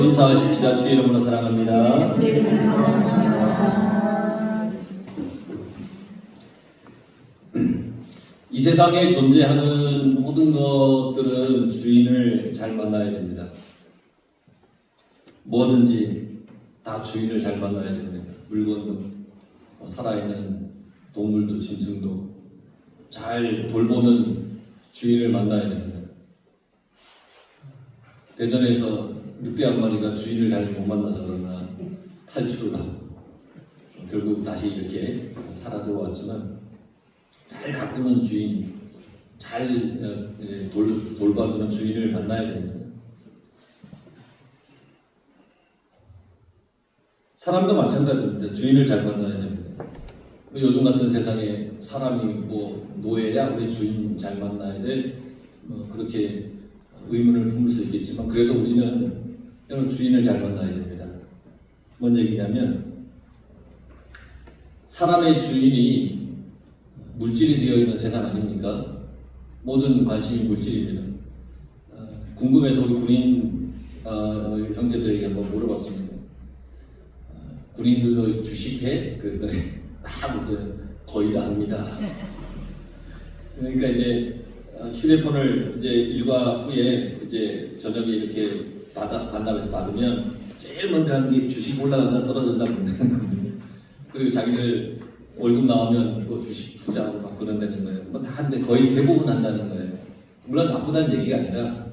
서로 인사하십시다. 주의 이름으로 사랑합니다. 이 세상에 존재하는 모든 것들은 주인을 잘 만나야 됩니다. 뭐든지 다 주인을 잘 만나야 됩니다. 물건도, 살아있는 동물도, 짐승도 잘 돌보는 주인을 만나야 됩니다. 대전에서 늑대 한 마리가 주인을 잘 못 만나서 그러나 탈출을 하고 결국 다시 이렇게 살아 들어왔지만, 잘 가꾸는 주인, 잘 돌봐주는 주인을 만나야 됩니다. 사람도 마찬가지입니다. 주인을 잘 만나야 됩니다. 요즘 같은 세상에 사람이 노예야 왜 주인 잘 만나야 돼? 그렇게 의문을 품을 수 있겠지만, 그래도 우리는 주인을 잘 만나야 됩니다. 뭔 얘기냐면, 사람의 주인이 물질이 되어 있는 세상 아닙니까? 모든 관심이 물질입니다. 궁금해서 우리 군인 형제들에게 한번 물어봤습니다. 군인들도 주식해? 그랬더니 무슨 거의 다 합니다. 그러니까 이제 휴대폰을 이제 일과 후에 이제 저녁에 이렇게 반납해서 받으면 제일 먼저 하는 게 주식 올라간다 떨어진다 본다는 겁니다. 그리고 자기들 월급 나오면 또 주식 투자하고 막 그런다는 거예요. 다 하는데 거의 대부분 한다는 거예요. 물론 나쁘다는 얘기가 아니라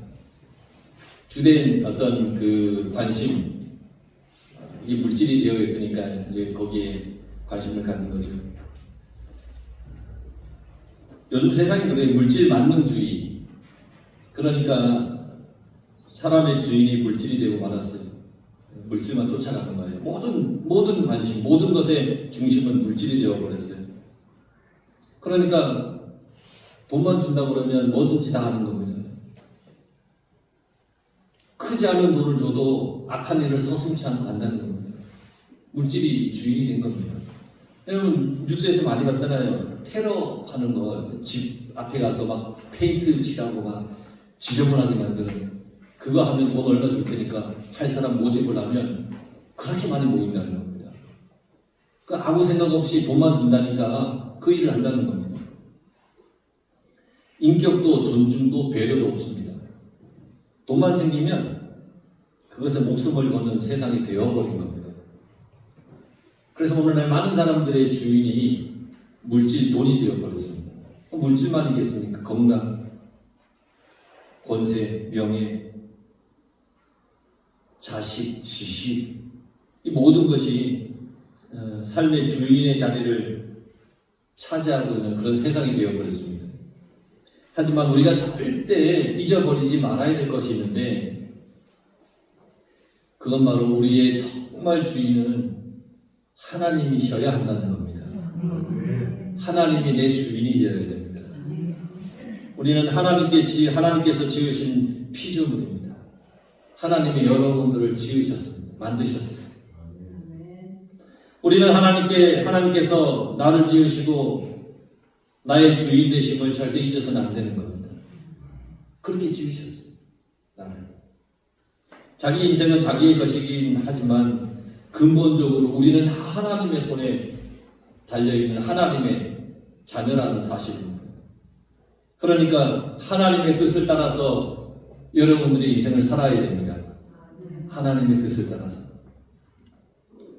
주된 어떤 그 관심, 이게 물질이 되어 있으니까 이제 거기에 관심을 갖는 거죠. 요즘 세상이 그래, 물질 만능주의. 그러니까 사람의 주인이 물질이 되고 말았어요. 물질만 쫓아가는 거예요. 모든 관심, 모든 것의 중심은 물질이 되어버렸어요. 그러니까 돈만 준다고 그러면 뭐든지 다 하는 겁니다. 크지 않은 돈을 줘도 악한 일을 서슴지 않고 한다는 겁니다. 물질이 주인이 된 겁니다. 여러분 뉴스에서 많이 봤잖아요. 테러 하는 거, 집 앞에 가서 막 페인트 칠하고 막 지저분하게 만드는, 그거 하면 돈 얼마 줄 테니까 할 사람 모집을 하면 그렇게 많이 모인다는 겁니다. 그러니까 아무 생각 없이 돈만 준다니까 그 일을 한다는 겁니다. 인격도 존중도 배려도 없습니다. 돈만 생기면 그것에 목숨을 거는 세상이 되어버린 겁니다. 그래서 오늘날 많은 사람들의 주인이 물질, 돈이 되어버렸습니다. 물질만이겠습니까? 건강, 권세, 명예, 자식, 지식, 이 모든 것이 삶의 주인의 자리를 차지하고 있는 그런 세상이 되어버렸습니다. 하지만 우리가 절대 잊어버리지 말아야 될 것이 있는데, 그건 바로 우리의 정말 주인은 하나님이셔야 한다는 겁니다. 하나님이 내 주인이 되어야 됩니다. 우리는 하나님께서 지으신 피조물입니다. 하나님이 여러분들을 지으셨습니다. 만드셨어요. 우리는 하나님께서 나를 지으시고 나의 주인 되심을 절대 잊어서는 안 되는 겁니다. 그렇게 지으셨어요. 나를. 자기 인생은 자기의 것이긴 하지만 근본적으로 우리는 다 하나님의 손에 달려있는 하나님의 자녀라는 사실입니다. 그러니까 하나님의 뜻을 따라서 여러분들의 인생을 살아야 됩니다. 하나님의 뜻을 따라서.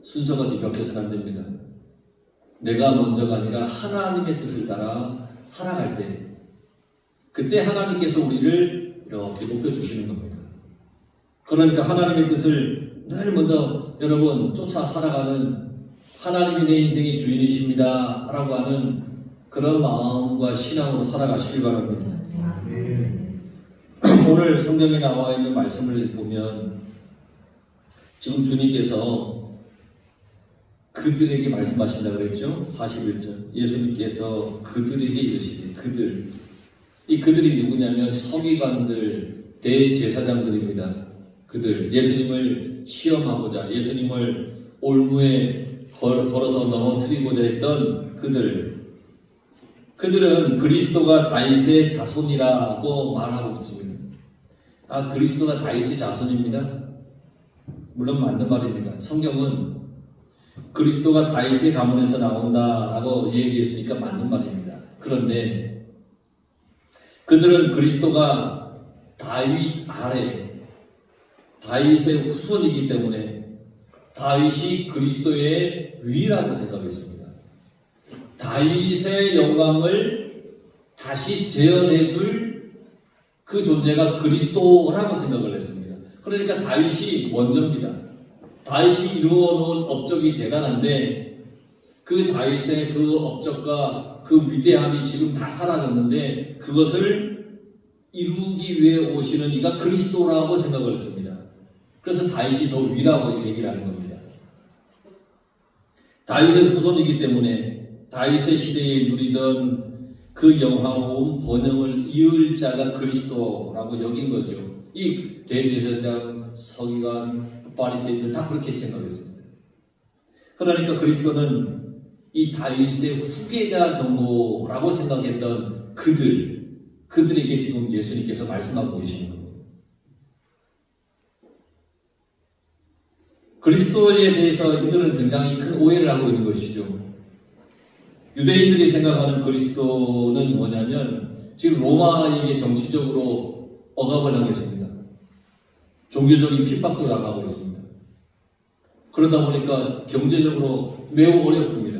순서가 뒤바뀌어서는 안 됩니다. 내가 먼저가 아니라 하나님의 뜻을 따라 살아갈 때, 그때 하나님께서 우리를 이렇게 높여주시는 겁니다. 그러니까 하나님의 뜻을 늘 먼저 여러분 쫓아 살아가는, 하나님이 내 인생의 주인이십니다 라고 하는 그런 마음과 신앙으로 살아가시길 바랍니다. 오늘 성경에 나와 있는 말씀을 보면 지금 주님께서 그들에게 말씀하신다고 그랬죠? 41절. 예수님께서 그들에게 이르시되, 이 그들이 누구냐면 서기관들, 대제사장들입니다. 그들, 예수님을 시험하고자, 예수님을 올무에 걸어서 넘어뜨리고자 했던 그들은 그리스도가 다윗의 자손이라고 말하고 있습니다. 그리스도가 다윗의 자손입니다. 물론 맞는 말입니다. 성경은 그리스도가 다윗의 가문에서 나온다라고 얘기했으니까 맞는 말입니다. 그런데 그들은 그리스도가 다윗 아래, 다윗의 후손이기 때문에 다윗이 그리스도의 위라고 생각했습니다. 다윗의 영광을 다시 재현해 줄 그 존재가 그리스도라고 생각을 했습니다. 그러니까 다윗이 먼저입니다. 다윗이 이루어 놓은 업적이 대단한데 그 다윗의 그 업적과 그 위대함이 지금 다 사라졌는데 그것을 이루기 위해 오시는 이가 그리스도라고 생각을 했습니다. 그래서 다윗이 더 위라고 얘기를 하는 겁니다. 다윗의 후손이기 때문에 다윗의 시대에 누리던 그 영화로운 번영을 이을 자가 그리스도라고 여긴 거죠. 이 대제사장, 서기관, 바리새인들 다 그렇게 생각했습니다. 그러니까 그리스도는 이 다윗의 후계자 정도라고 생각했던 그들에게 지금 예수님께서 말씀하고 계시는 겁니다. 그리스도에 대해서 이들은 굉장히 큰 오해를 하고 있는 것이죠. 유대인들이 생각하는 그리스도는 뭐냐면 지금 로마에게 정치적으로 억압을 하고 있습니다. 종교적인 핍박도 당하고 있습니다. 그러다 보니까 경제적으로 매우 어렵습니다.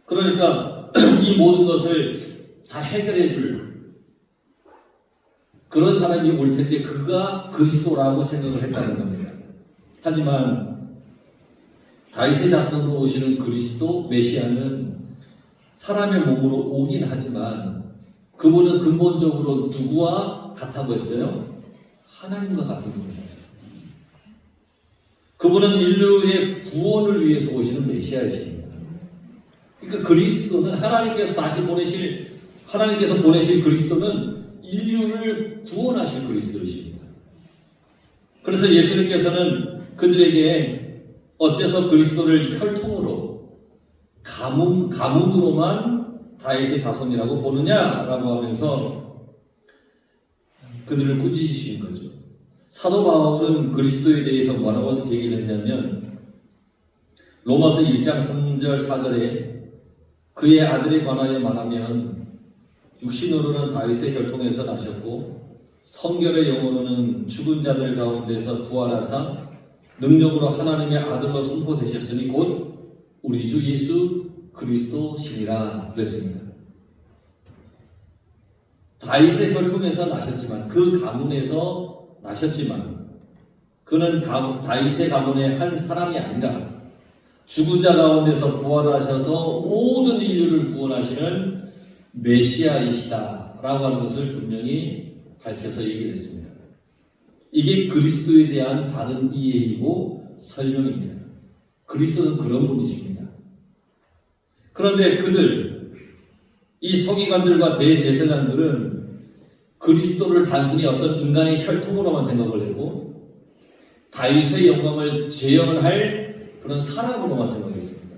그러니까 이 모든 것을 다 해결해 줄 그런 사람이 올 텐데 그가 그리스도라고 생각을 했다는 겁니다. 하지만 다윗의 자손으로 오시는 그리스도 메시아는 사람의 몸으로 오긴 하지만 그분은 근본적으로 누구와 같아 보였어요? 하나님과 같은 분이었어요. 그분은 인류의 구원을 위해서 오시는 메시아이십니다. 그러니까 그리스도는 하나님께서 보내실 그리스도는 인류를 구원하실 그리스도이십니다. 그래서 예수님께서는 그들에게 어째서 그리스도를 혈통으로 가문으로만 다윗의 자손이라고 보느냐라고 하면서 그들을 꾸짖으신 거죠. 사도 바울은 그리스도에 대해서 뭐라고 얘기를 했냐면 로마서 1장 3절 4절에 그의 아들에 관하여 말하면 육신으로는 다윗의 혈통에서 나셨고 성결의 영으로는 죽은 자들 가운데서 부활하사 능력으로 하나님의 아들로 선포되셨으니 곧 우리 주 예수 그리스도시니라 그랬습니다. 다윗의 혈통에서 나셨지만 그 가문에서 나셨지만 그는 다윗의 가문의 한 사람이 아니라 죽은 자 가운데서 부활하셔서 모든 인류를 구원하시는 메시아이시다라고 하는 것을 분명히 밝혀서 얘기를 했습니다. 이게 그리스도에 대한 바른 이해이고 설명입니다. 그리스도는 그런 분이십니다. 그런데 이 서기관들과 대제사장들은 그리스도를 단순히 어떤 인간의 혈통으로만 생각을 했고 다윗의 영광을 재현할 그런 사람으로만 생각했습니다.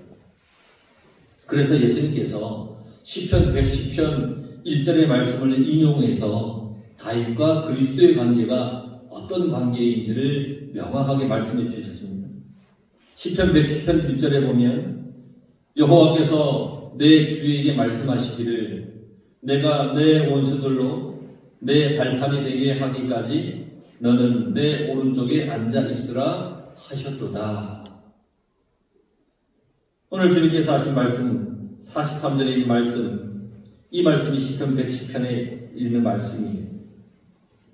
그래서 예수님께서 시편 110편 1절의 말씀을 인용해서 다윗과 그리스도의 관계가 어떤 관계인지를 명확하게 말씀해 주셨습니다. 시편 110편 1절에 보면 여호와께서 내 주에게 말씀하시기를 내가 내 원수들로 내 발판이 되게 하기까지 너는 내 오른쪽에 앉아 있으라 하셨도다. 오늘 주님께서 하신 말씀 43절에 있는 말씀, 이 말씀이 시편 110편에 있는 말씀이에요.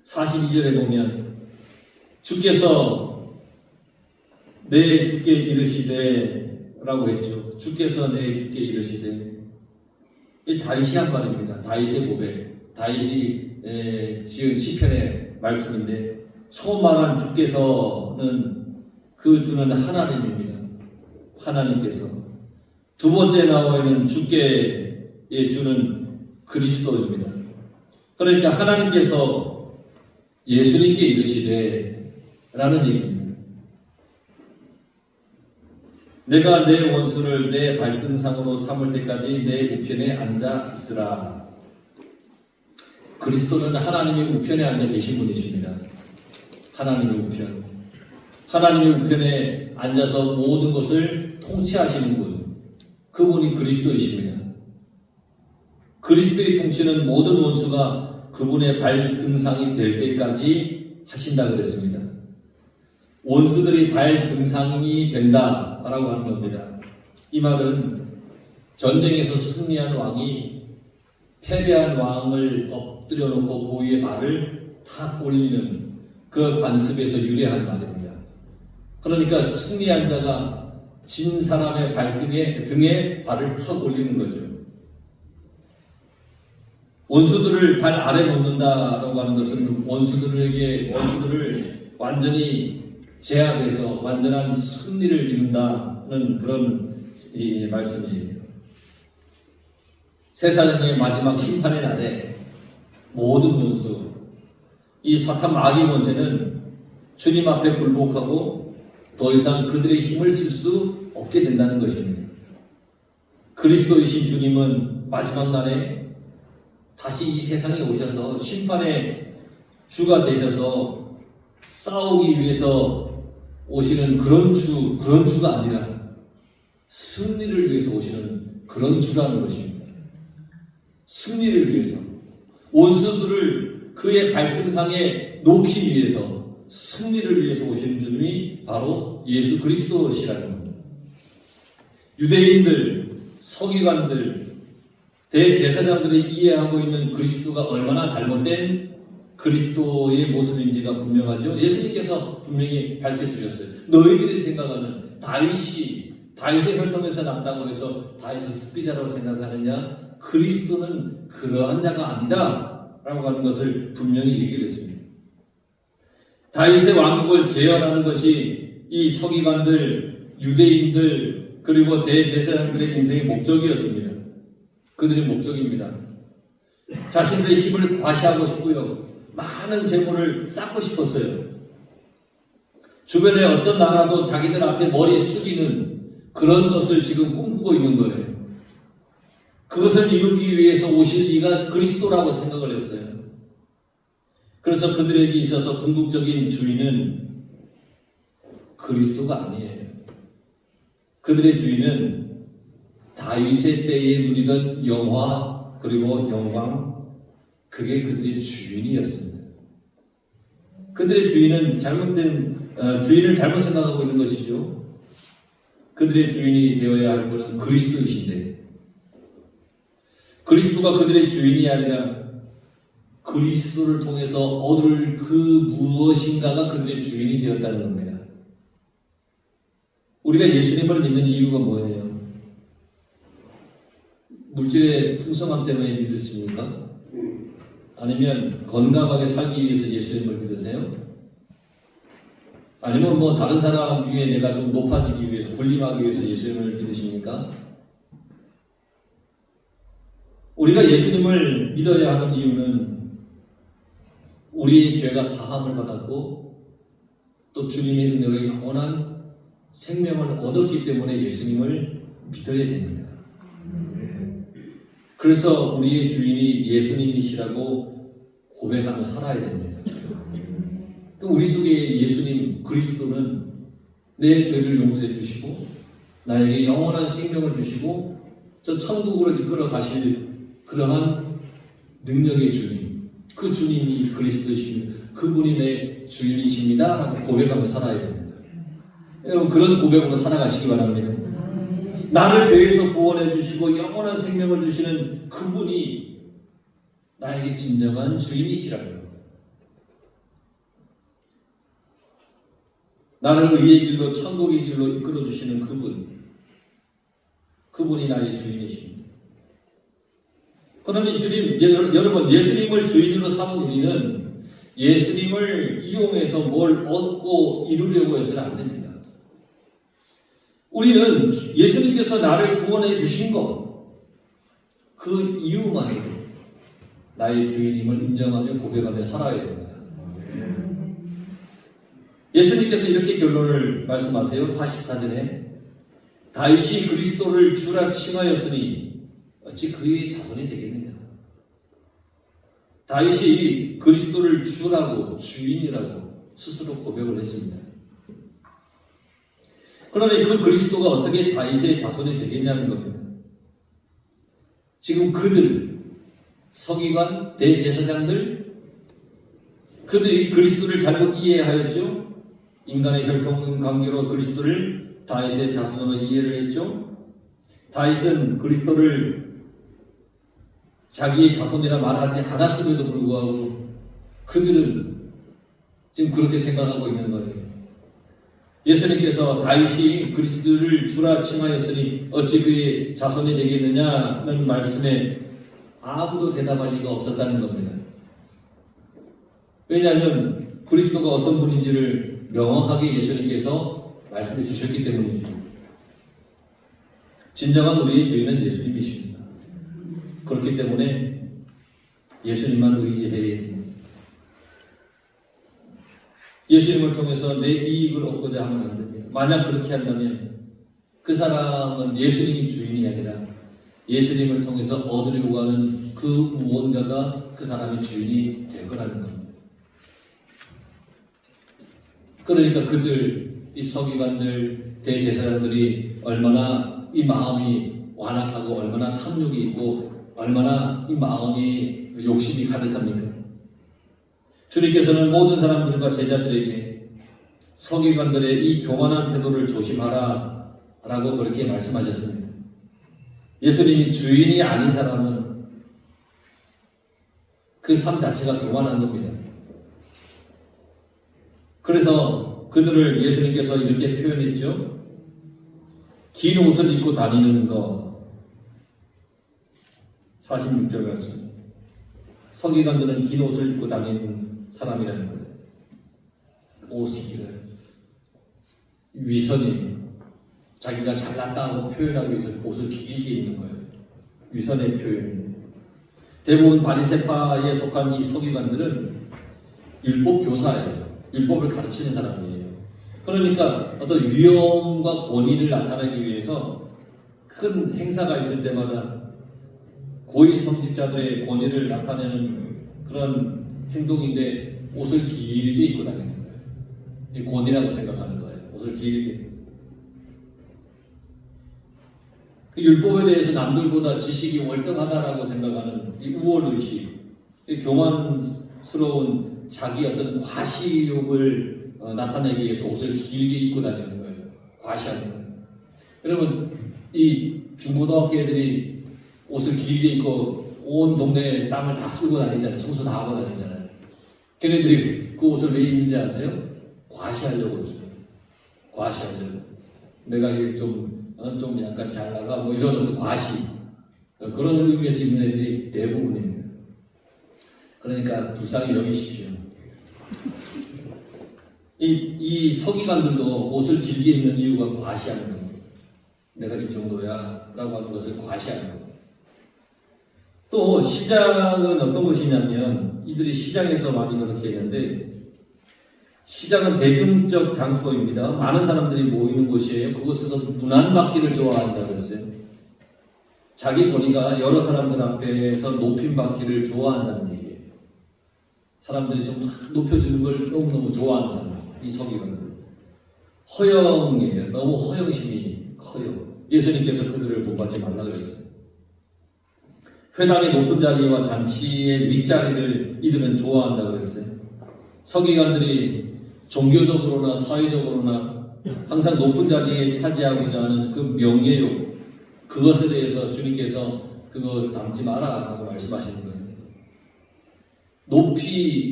42절에 보면 주께서 내 주께 이르시되 라고 했죠. 주께서 내 주께 이르시되, 이 다윗이 한 말입니다. 다윗의 고백, 다윗이 지은 시편의 말씀인데 처음 말한 주께서는 그 주는 하나님입니다. 하나님께서. 두 번째 나와 있는 주께의 주는 그리스도입니다. 그러니까 하나님께서 예수님께 이르시되 라는 얘기입니다. 내가 내 원수를 내 발등상으로 삼을 때까지 내 우편에 앉아 있으라. 그리스도는 하나님의 우편에 앉아 계신 분이십니다. 하나님의 우편. 하나님의 우편에 앉아서 모든 것을 통치하시는 분, 그분이 그리스도이십니다. 그리스도의 통치는 모든 원수가 그분의 발등상이 될 때까지 하신다 그랬습니다. 원수들이 발등상이 된다라고 하는 겁니다. 이 말은 전쟁에서 승리한 왕이 패배한 왕을 엎드려 놓고 그 위에 발을 탁 올리는 그 관습에서 유래한 말입니다. 그러니까 승리한 자가 진 사람의 등에 발을 탁 올리는 거죠. 원수들을 발 아래 놓는다라고 하는 것은 원수들을 완전히 제압해서 완전한 승리를 이룬다는 그런 말씀이에요. 세상의 마지막 심판의 날에 모든 원수, 이 사탄 마귀 권세는 주님 앞에 굴복하고 더 이상 그들의 힘을 쓸 수 없게 된다는 것입니다. 그리스도이신 주님은 마지막 날에 다시 이 세상에 오셔서 심판의 주가 되셔서 싸우기 위해서 오시는 그런 주가 아니라 승리를 위해서 오시는 그런 주라는 것입니다. 승리를 위해서, 원수들을 그의 발등상에 놓기 위해서, 승리를 위해서 오시는 주님이 바로 예수 그리스도시라는 겁니다. 유대인들, 서기관들, 대제사장들이 이해하고 있는 그리스도가 얼마나 잘못된 그리스도의 모습인지가 분명하죠. 예수님께서 분명히 밝혀주셨어요. 너희들이 생각하는 다윗의 혈통에서 났다고 해서 다윗은 후계자라고 생각하느냐? 그리스도는 그러한 자가 아니다 라고 하는 것을 분명히 얘기를 했습니다. 다윗의 왕국을 재현하는 것이 이 서기관들, 유대인들, 그리고 대제사장들의 인생의 목적이었습니다. 그들의 목적입니다. 자신들의 힘을 과시하고 싶고요. 많은 재물을 쌓고 싶었어요. 주변에 어떤 나라도 자기들 앞에 머리 숙이는 그런 것을 지금 꿈꾸고 있는 거예요. 그것을 이루기 위해서 오실 이가 그리스도라고 생각을 했어요. 그래서 그들에게 있어서 궁극적인 주인은 그리스도가 아니에요. 그들의 주인은 다윗의 때에 누리던 영화 그리고 영광, 그게 그들의 주인이었습니다. 그들의 주인은 주인을 잘못 생각하고 있는 것이죠. 그들의 주인이 되어야 할 분은 그리스도이신데, 그리스도가 그들의 주인이 아니라 그리스도를 통해서 얻을 그 무엇인가가 그들의 주인이 되었다는 겁니다. 우리가 예수님을 믿는 이유가 뭐예요? 물질의 풍성함 때문에 믿으십니까? 아니면 건강하게 살기 위해서 예수님을 믿으세요? 아니면 다른 사람 중에 내가 좀 높아지기 위해서, 군림하기 위해서 예수님을 믿으십니까? 우리가 예수님을 믿어야 하는 이유는 우리의 죄가 사함을 받았고 또 주님의 은혜로 영원한 생명을 얻었기 때문에 예수님을 믿어야 됩니다. 그래서 우리의 주인이 예수님이시라고 고백하며 살아야 됩니다. 우리 속에 예수님 그리스도는 내 죄를 용서해 주시고 나에게 영원한 생명을 주시고 저 천국으로 이끌어 가실 그러한 능력의 주님, 그 주님이 그리스도이십니다. 그분이 내 주인이십니다 라고 고백하며 살아야 됩니다. 여러분, 그런 고백으로 살아가시기 바랍니다. 나를 죄에서 구원해 주시고 영원한 생명을 주시는 그분이 나에게 진정한 주인이시라는 겁니다. 나를 의의 길로 천국의 길로 이끌어 주시는 그분이 나의 주인이십니다. 그러니 여러분, 예수님을 주인으로 삼은 우리는 예수님을 이용해서 뭘 얻고 이루려고 해서는 안 됩니다. 우리는 예수님께서 나를 구원해 주신 것, 그 이유만으로 나의 주인임을 인정하며 고백하며 살아야 됩니다. 예수님께서 이렇게 결론을 말씀하세요. 44절에 다윗이 그리스도를 주라 칭하였으니 어찌 그의 자손이 되겠느냐. 다윗이 그리스도를 주라고, 주인이라고 스스로 고백을 했습니다. 그러니 그 그리스도가 어떻게 다윗의 자손이 되겠냐는 겁니다. 지금 그들, 서기관, 대제사장들, 그들이 그리스도를 잘못 이해하였죠. 인간의 혈통 관계로 그리스도를 다윗의 자손으로 이해를 했죠. 다윗은 그리스도를 자기의 자손이라 말하지 않았음에도 불구하고 그들은 지금 그렇게 생각하고 있는 거예요. 예수님께서 다윗이 그리스도를 주라 칭하였으니 어찌 그의 자손이 되겠느냐는 말씀에 아무도 대답할 리가 없었다는 겁니다. 왜냐하면 그리스도가 어떤 분인지를 명확하게 예수님께서 말씀해 주셨기 때문이죠. 진정한 우리의 주인은 예수님이십니다. 그렇기 때문에 예수님만 의지해야 됩니다. 예수님을 통해서 내 이익을 얻고자 하면 안 됩니다. 만약 그렇게 한다면 그 사람은 예수님이 주인이 아니라 예수님을 통해서 얻으려고 하는 그 무언가가 그 사람의 주인이 될 거라는 겁니다. 그러니까 그들, 이 서기관들, 대제사장들이 얼마나 이 마음이 완악하고 얼마나 탐욕이 있고 얼마나 이 마음이 욕심이 가득합니까? 주님께서는 모든 사람들과 제자들에게 서기관들의 이 교만한 태도를 조심하라 라고 그렇게 말씀하셨습니다. 예수님이 주인이 아닌 사람은 그 삶 자체가 교만한 겁니다. 그래서 그들을 예수님께서 이렇게 표현했죠. 긴 옷을 입고 다니는 것. 46절 말씀. 서기관들은 긴 옷을 입고 다니는 사람이라는 거예요. 옷이 길어요. 위선이 자기가 잘났다고 표현하기 위해서 옷을 길게 입는 거예요. 위선의 표현이에요. 대부분 바리새파에 속한 이 서기관들은 율법 교사예요. 율법을 가르치는 사람이에요. 그러니까 어떤 위엄과 권위를 나타내기 위해서 큰 행사가 있을 때마다 고위 성직자들의 권위를 나타내는 그런 행동인데 옷을 길게 입고 다니는 거예요. 이 권위라고 생각하는 거예요. 옷을 길게. 그 율법에 대해서 남들보다 지식이 월등하다라고 생각하는 이 우월의식, 이 교만스러운 자기 어떤 과시욕을 나타내기 위해서 옷을 길게 입고 다니는 거예요. 과시하는 거예요. 여러분, 이 중고등학교 애들이 옷을 길게 입고 온 동네 땅을 다 쓸고 다니잖아요. 청소 다 하고 다니잖아요. 걔네들이 그 옷을 왜 입는지 아세요? 과시하려고 그렇습니다. 과시하려고. 내가 좀 약간 잘 나가 뭐 이런 어떤 과시. 그런 의미에서 입는 애들이 대부분입니다. 그러니까 불쌍히 여기십시오. 이 서기관들도 옷을 길게 입는 이유가 과시하는 겁니다. 내가 이 정도야 라고 하는 것을 과시하는 겁니다. 또 시장은 어떤 곳이냐면 이들이 시장에서 많이 그렇게 했는데 시장은 대중적 장소입니다. 많은 사람들이 모이는 곳이에요. 그곳에서 문안받기를 좋아한다고 했어요. 자기 권위가 여러 사람들 앞에서 높임받기를 좋아한다는 얘기예요. 사람들이 좀 높여주는 걸 너무너무 좋아하는 사람들. 이 서기관들. 허영이에요. 너무 허영심이 커요. 예수님께서 그들을 본받지 말라 그랬어요. 회당의 높은 자리와 잔치의 윗자리를 이들은 좋아한다고 그랬어요. 서기관들이 종교적으로나 사회적으로나 항상 높은 자리에 차지하고자 하는 그 명예욕, 그것에 대해서 주님께서 그거 담지 마라 라고 말씀하시는 거예요.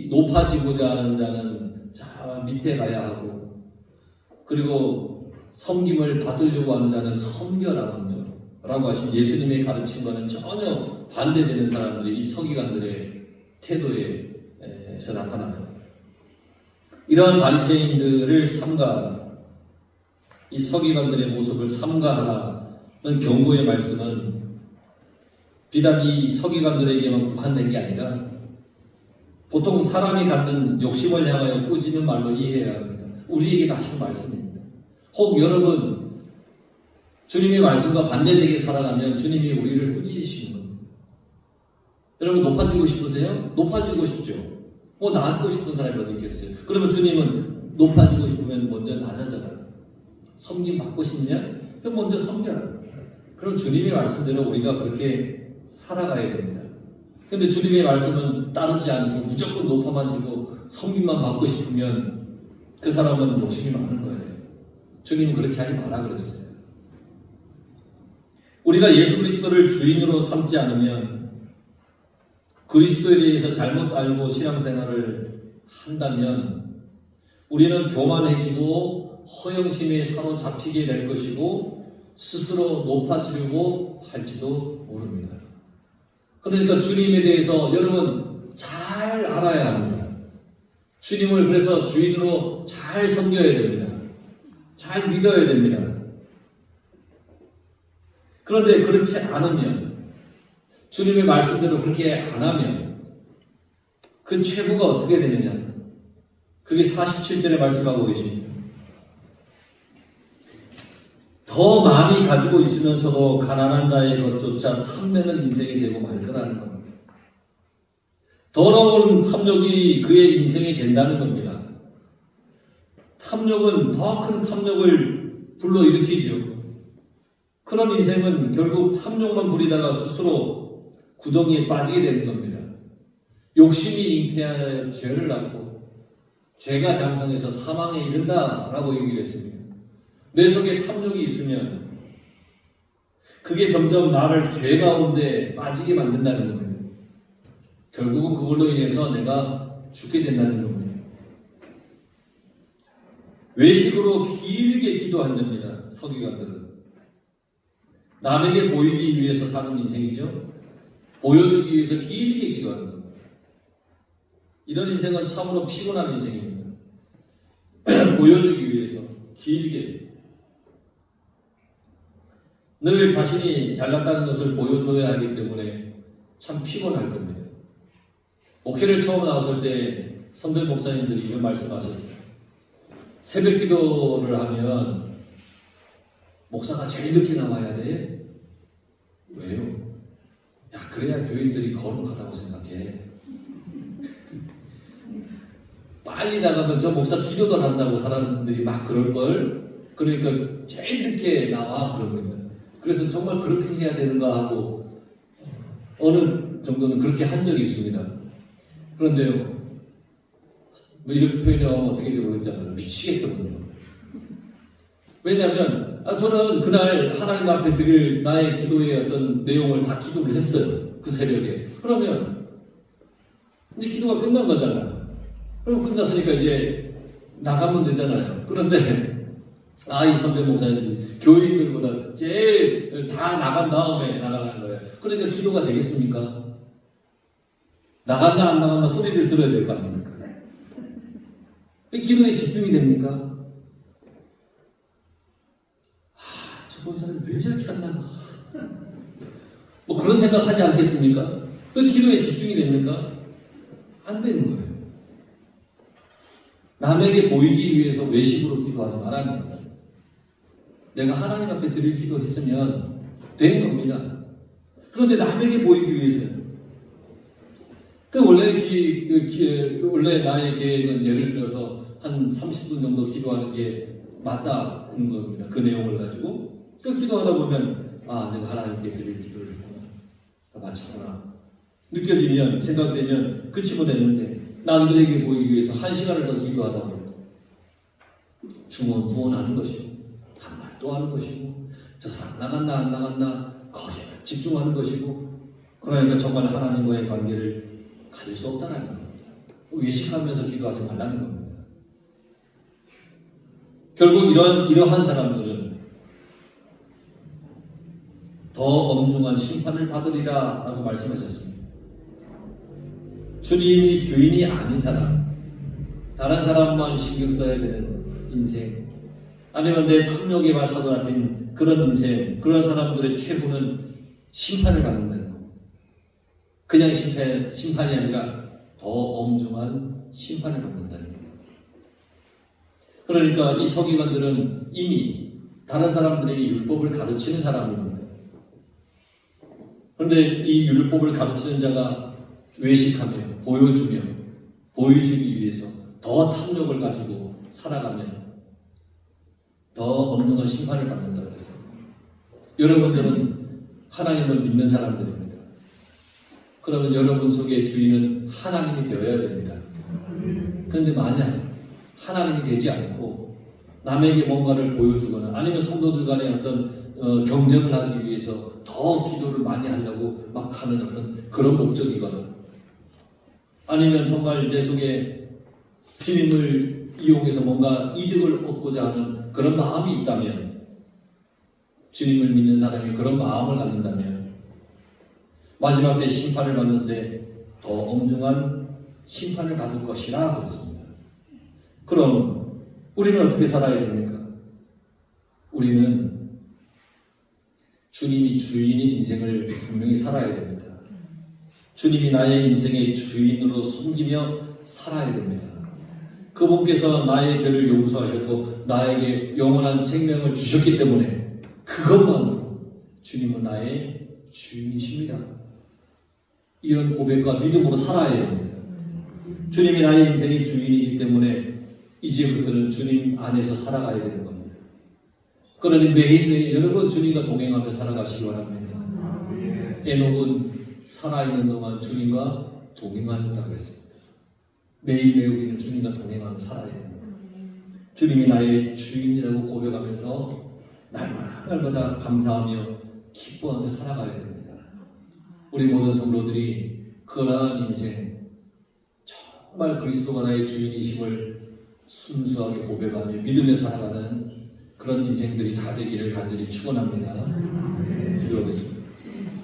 높아지고자 하는 자는 저 밑에 가야 하고, 그리고 섬김을 받으려고 하는 자는 섬겨라 먼저 라고 하신 예수님의 가르침과는 전혀 반대되는 사람들이 이 서기관들의 태도에서 나타나요. 이러한 바리새인들을 삼가하라, 이 서기관들의 모습을 삼가하라는 경고의 말씀은 비단 이 서기관들에게만 국한된 게 아니라 보통 사람이 갖는 욕심을 향하여 꾸짖는 말로 이해해야 합니다. 우리에게 하시는 말씀입니다. 혹 여러분 주님의 말씀과 반대되게 살아가면 주님이 우리를 꾸짖으시는 겁니다. 여러분 높아지고 싶으세요? 높아지고 싶죠. 나아지고 싶은 사람이 어디 있겠어요? 그러면 주님은 높아지고 싶으면 먼저 낮아져라. 섬김 받고 싶냐? 그럼 먼저 섬겨라. 그럼 주님의 말씀대로 우리가 그렇게 살아가야 됩니다. 근데 주님의 말씀은 따르지 않고 무조건 높아만 지고 섬김만 받고 싶으면 그 사람은 욕심이 많은 거예요. 주님은 그렇게 하지 마라 그랬어요. 우리가 예수 그리스도를 주인으로 삼지 않으면 그리스도에 대해서 잘못 알고 신앙생활을 한다면 우리는 교만해지고 허영심에 사로잡히게 될 것이고 스스로 높아지려고 할지도 모릅니다. 그러니까 주님에 대해서 여러분 잘 알아야 합니다. 주님을 그래서 주인으로 잘 섬겨야 됩니다. 잘 믿어야 됩니다. 그런데 그렇지 않으면 주님의 말씀대로 그렇게 안 하면 그 최후가 어떻게 되느냐? 그게 47절에 말씀하고 계십니다. 더 많이 가지고 있으면서도 가난한 자의 것조차 탐내는 인생이 되고 말 거라는 겁니다. 더러운 탐욕이 그의 인생이 된다는 겁니다. 탐욕은 더 큰 탐욕을 불러일으키죠. 그런 인생은 결국 탐욕만 부리다가 스스로 구덩이에 빠지게 되는 겁니다. 욕심이 잉태하여 죄를 낳고 죄가 장성해서 사망에 이른다라고 얘기를 했습니다. 내 속에 탐욕이 있으면 그게 점점 나를 죄 가운데 빠지게 만든다는 겁니다. 결국은 그걸로 인해서 내가 죽게 된다는 겁니다. 외식으로 길게 기도한답니다. 서기관들은. 남에게 보이기 위해서 사는 인생이죠. 보여주기 위해서 길게 기도하는 겁니다. 이런 인생은 참으로 피곤한 인생입니다. 보여주기 위해서 길게 늘 자신이 잘났다는 것을 보여줘야 하기 때문에 참 피곤할 겁니다. 목회를 처음 나왔을 때 선배 목사님들이 이런 말씀하셨어요. 새벽 기도를 하면 목사가 제일 늦게 나와야 돼? 왜요? 야, 그래야 교인들이 거룩하다고 생각해. 빨리 나가면 저 목사 기도도 안 한다고 사람들이 막 그럴걸? 그러니까 제일 늦게 나와 그럽니다. 그래서 정말 그렇게 해야 되는가 하고 어느 정도는 그렇게 한 적이 있습니다. 그런데요, 뭐 이렇게 표현하면 어떻게 될지 모르겠잖아요. 미치겠더군요. 왜냐하면 저는 그날 하나님 앞에 드릴 나의 기도의 어떤 내용을 다 기도를 했어요. 그 새벽에. 그러면 이제 기도가 끝난 거잖아요. 그럼 끝났으니까 이제 나가면 되잖아요. 그런데 이 선배 목사님들 교인들보다 제일 다 나간 다음에 나가는 거예요. 그러니까 기도가 되겠습니까? 나갔나 안 나갔나 소리를 들어야 될 거 아닙니까? 기도에 집중이 됩니까? 저번 사람이 왜 저렇게 안 나가? 뭐 그런 생각 하지 않겠습니까? 그 기도에 집중이 됩니까? 안 되는 거예요. 남에게 보이기 위해서 외식으로 기도하지 말라는 겁니다. 내가 하나님 앞에 드릴 기도했으면 된 겁니다. 그런데 남에게 보이기 위해서요. 원래 나의 계획은 예를 들어서 한 30분 정도 기도하는 게 맞다는 겁니다. 그 내용을 가지고. 그 기도하다 보면 내가 하나님께 드릴 기도를 했구나. 다 맞췄구나. 느껴지면, 생각되면 그치고 되는데 남들에게 보이기 위해서 1시간을 더 기도하다 보면 중언부언하는 것이고 한 말 또 하는 것이고 저 사람 나갔나 안 나갔나 거기에 집중하는 것이고 그러니까 정말 하나님과의 관계를 가질 수 없다는 겁니다. 외식하면서 기도하지 말라는 겁니다. 결국 이러한 사람들은 더 엄중한 심판을 받으리라 라고 말씀하셨습니다. 주님이 주인이 아닌 사람, 다른 사람만 신경 써야 되는 인생, 아니면 내 탐욕에만 사로잡힌 그런 인생, 그런 사람들의 최후는 심판을 받는다는 겁니다. 그냥 심판이 아니라 더 엄중한 심판을 받는다는 겁니다. 그러니까 이 서기관들은 이미 다른 사람들에게 율법을 가르치는 사람입니다. 그런데 이 율법을 가르치는 자가 외식하며 보여주며 보여주기 위해서 더 탐욕을 가지고 살아가면 더 엄중한 심판을 받는다고 했어요. 여러분들은 하나님을 믿는 사람들입니다. 그러면 여러분 속의 주인은 하나님이 되어야 됩니다. 그런데 만약 하나님이 되지 않고 남에게 뭔가를 보여주거나 아니면 성도들 간의 어떤 경쟁을 하기 위해서 더 기도를 많이 하려고 막 하는 어떤 그런 목적이거나 아니면 정말 내 속에 주님을 이용해서 뭔가 이득을 얻고자 하는 그런 마음이 있다면, 주님을 믿는 사람이 그런 마음을 갖는다면 마지막 때 심판을 받는데 더 엄중한 심판을 받을 것이라 그랬습니다. 그럼 우리는 어떻게 살아야 됩니까? 우리는 주님이 주인인 인생을 분명히 살아야 됩니다. 주님이 나의 인생의 주인으로 숨기며 살아야 됩니다. 그분께서 나의 죄를 용서하셨고 나에게 영원한 생명을 주셨기 때문에 그것만으로 주님은 나의 주인이십니다. 이런 고백과 믿음으로 살아야 됩니다. 주님이 나의 인생의 주인이기 때문에 이제부터는 주님 안에서 살아가야 되는 겁니다. 그러니 매일매일 여러분 주님과 동행하며 살아가시기 바랍니다. 에녹은 살아있는 동안 주님과 동행하였다고 했습니다. 매일매일 우리는 주님과 동행하며 살아야 됩니다. 주님이 나의 주인이라고 고백하면서 날마다 감사하며 기뻐하며 살아가야 됩니다. 우리 모든 성도들이 그러한 인생, 정말 그리스도가 나의 주인이심을 순수하게 고백하며 믿으며 살아가는 그런 인생들이 다 되기를 간절히 축원합니다. 기도하겠습니다.